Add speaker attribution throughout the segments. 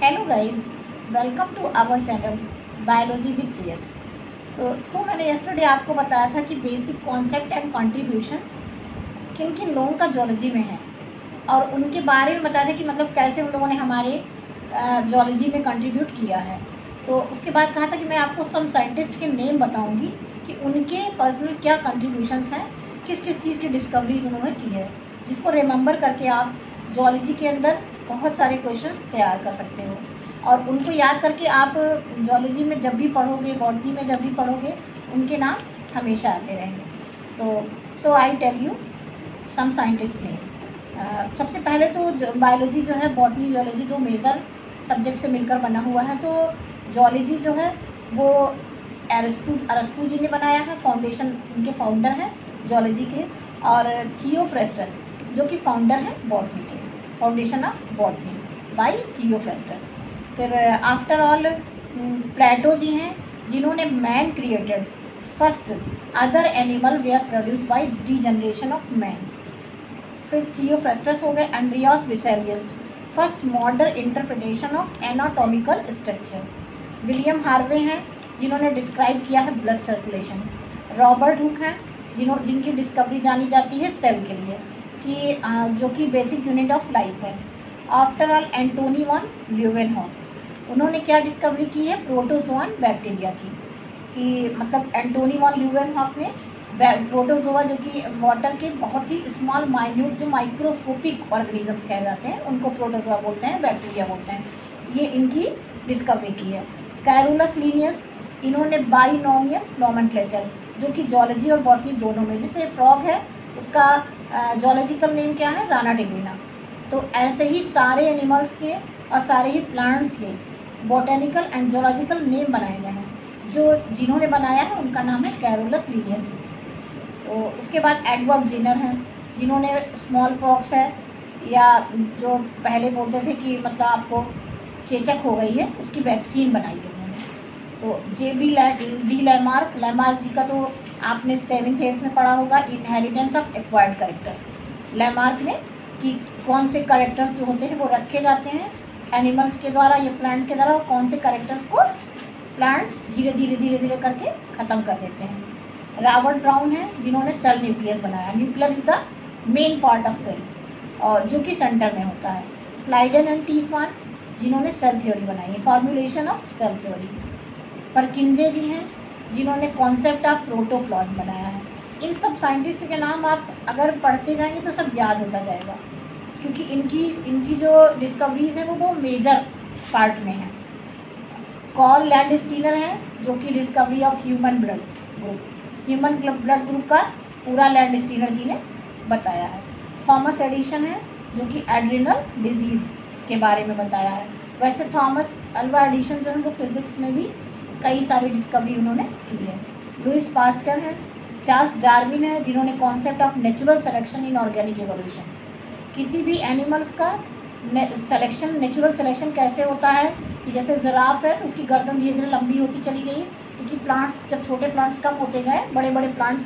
Speaker 1: Hello guys, welcome to our channel biology with GS. तो मैंने yesterday आपको बताया था कि बेसिक कॉन्सेप्ट एंड कंट्रीब्यूशन किन किन लोगों का जूलॉजी में है और उनके बारे में बताया था कि मतलब कैसे उन लोगों ने हमारे जूलॉजी में कंट्रीब्यूट किया है। तो उसके बाद कहा था कि मैं आपको सम साइंटिस्ट के नेम बताऊंगी कि उनके पर्सनल क्या कंट्रीब्यूशंस हैं, किस किस चीज़ की डिस्कवरीज उन्होंने की है, जिसको रिमेंबर करके आप जूलॉजी के अंदर बहुत सारे क्वेश्चंस तैयार कर सकते हो और उनको याद करके आप जूलॉजी में जब भी पढ़ोगे, बॉटनी में जब भी पढ़ोगे, उनके नाम हमेशा आते रहेंगे। तो so I tell you some scientist name. सबसे पहले तो बायोलॉजी जो है, बॉटनी जूलॉजी दो मेजर सब्जेक्ट से मिलकर बना हुआ है। तो जूलॉजी जो है वो अरस्तु जी ने बनाया है, फाउंडेशन उनके फाउंडर हैं जूलॉजी के, और थियोफ्रेस्टस जो कि फाउंडर हैं बॉटनी के, foundation of botany by Theophrastus. फिर आफ्टर ऑल प्लेटो जी हैं जिन्होंने man created first other animal were produced by degeneration of man. फिर थियोफ्रेस्टस हो गए। Andreas Vesalius first modern interpretation of anatomical structure. William Harvey हैं जिन्होंने describe किया है ब्लड सर्कुलेशन। रॉबर्ट हुक हैं जिनकी डिस्कवरी जानी जाती है सेल के लिए कि जो कि बेसिक यूनिट ऑफ लाइफ है। After all Antonie van Leeuwenhoek, उन्होंने क्या डिस्कवरी की है, प्रोटोजोआन बैक्टीरिया की, कि मतलब एंटोनी वन ल्यूवेनहॉक ने प्रोटोजोआ जो कि वाटर के बहुत ही स्मॉल माइन्यूट जो माइक्रोस्कोपिक ऑर्गेनिजम्स कहे जाते हैं उनको प्रोटोजोआ बोलते हैं, बैक्टीरिया बोलते हैं, ये इनकी डिस्कवरी की है। कैरोलस लीनियस, इन्होंने बाइनोमियल नोमेनक्लेचर जो कि जूलॉजी और बॉटनी दोनों में, जैसे फ्रॉग है उसका जूलॉजिकल नेम क्या है, राना टिग्रिना। तो ऐसे ही सारे एनिमल्स के और सारे ही प्लांट्स के बॉटेनिकल एंड जूलॉजिकल नेम बनाए गए हैं। जो जिन्होंने बनाया है उनका नाम है कैरोलस लीनियस। तो उसके बाद एडवर्ड जेनर हैं जिन्होंने स्मॉल पॉक्स है या जो पहले बोलते थे कि मतलब आपको चेचक हो गई है, उसकी वैक्सीन बनाई है उन्होंने। तो डी लैमार्क जी का तो आपने 7th 8th में पढ़ा होगा, inheritance of acquired character. Lamarck ने कि कौन से कैरेक्टर्स जो होते हैं वो रखे जाते हैं एनिमल्स के द्वारा या प्लांट्स के द्वारा, और कौन से कैरेक्टर्स को प्लांट्स धीरे धीरे करके ख़त्म कर देते हैं। रॉबर्ट ब्राउन है जिन्होंने सेल न्यूक्लियस बनाया। Nuclear is the main part of cell और जो कि सेंटर में होता है। स्लाइडन एंड टी स्वान जिन्होंने सेल थ्योरी बनाई है, formulation of cell theory. Purkinje ji हैं जिन्होंने कॉन्सेप्ट ऑफ प्रोटोप्लाज्म बनाया है। इन सब साइंटिस्ट के नाम आप अगर पढ़ते जाएंगे तो सब याद होता जाएगा, क्योंकि इनकी जो डिस्कवरीज हैं वो मेजर पार्ट में है। कॉल लैंडस्टीनर हैं जो कि discovery of human blood group का पूरा लैंडस्टीनर जी ने बताया है। थॉमस एडिसन है जो कि एड्रिनल डिजीज़ के बारे में बताया है। वैसे थॉमस अल्वा एडिसन जो है वो फिजिक्स में भी कई सारी डिस्कवरी उन्होंने की है। लुइस पास्चर है। चार्ल्स डार्विन है जिन्होंने concept of natural selection in organic evolution, किसी भी एनिमल्स का सिलेक्शन, नेचुरल सिलेक्शन कैसे होता है कि जैसे जिराफ है तो उसकी गर्दन धीरे धीरे लंबी होती चली गई, क्योंकि प्लांट्स जब छोटे प्लांट्स कम होते गए, बड़े बड़े प्लांट्स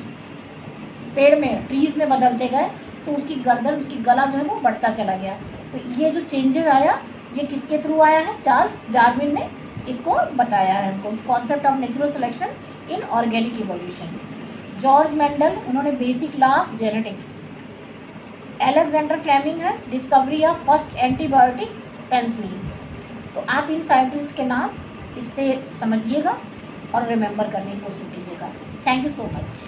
Speaker 1: पेड़ में ट्रीज़ में बदलते गए तो उसकी गर्दन, उसकी गला जो है वो बढ़ता चला गया। तो ये जो चेंजेस आया ये किसके थ्रू आया है, चार्ल्स डार्विन ने इसको बताया है हमको, concept of natural selection in organic evolution. George Mendel, उन्होंने basic law of genetics. Alexander Fleming है, discovery of first antibiotic penicillin. तो आप इन साइंटिस्ट के नाम इससे समझिएगा और रिमेंबर करने की कोशिश कीजिएगा। Thank you so much.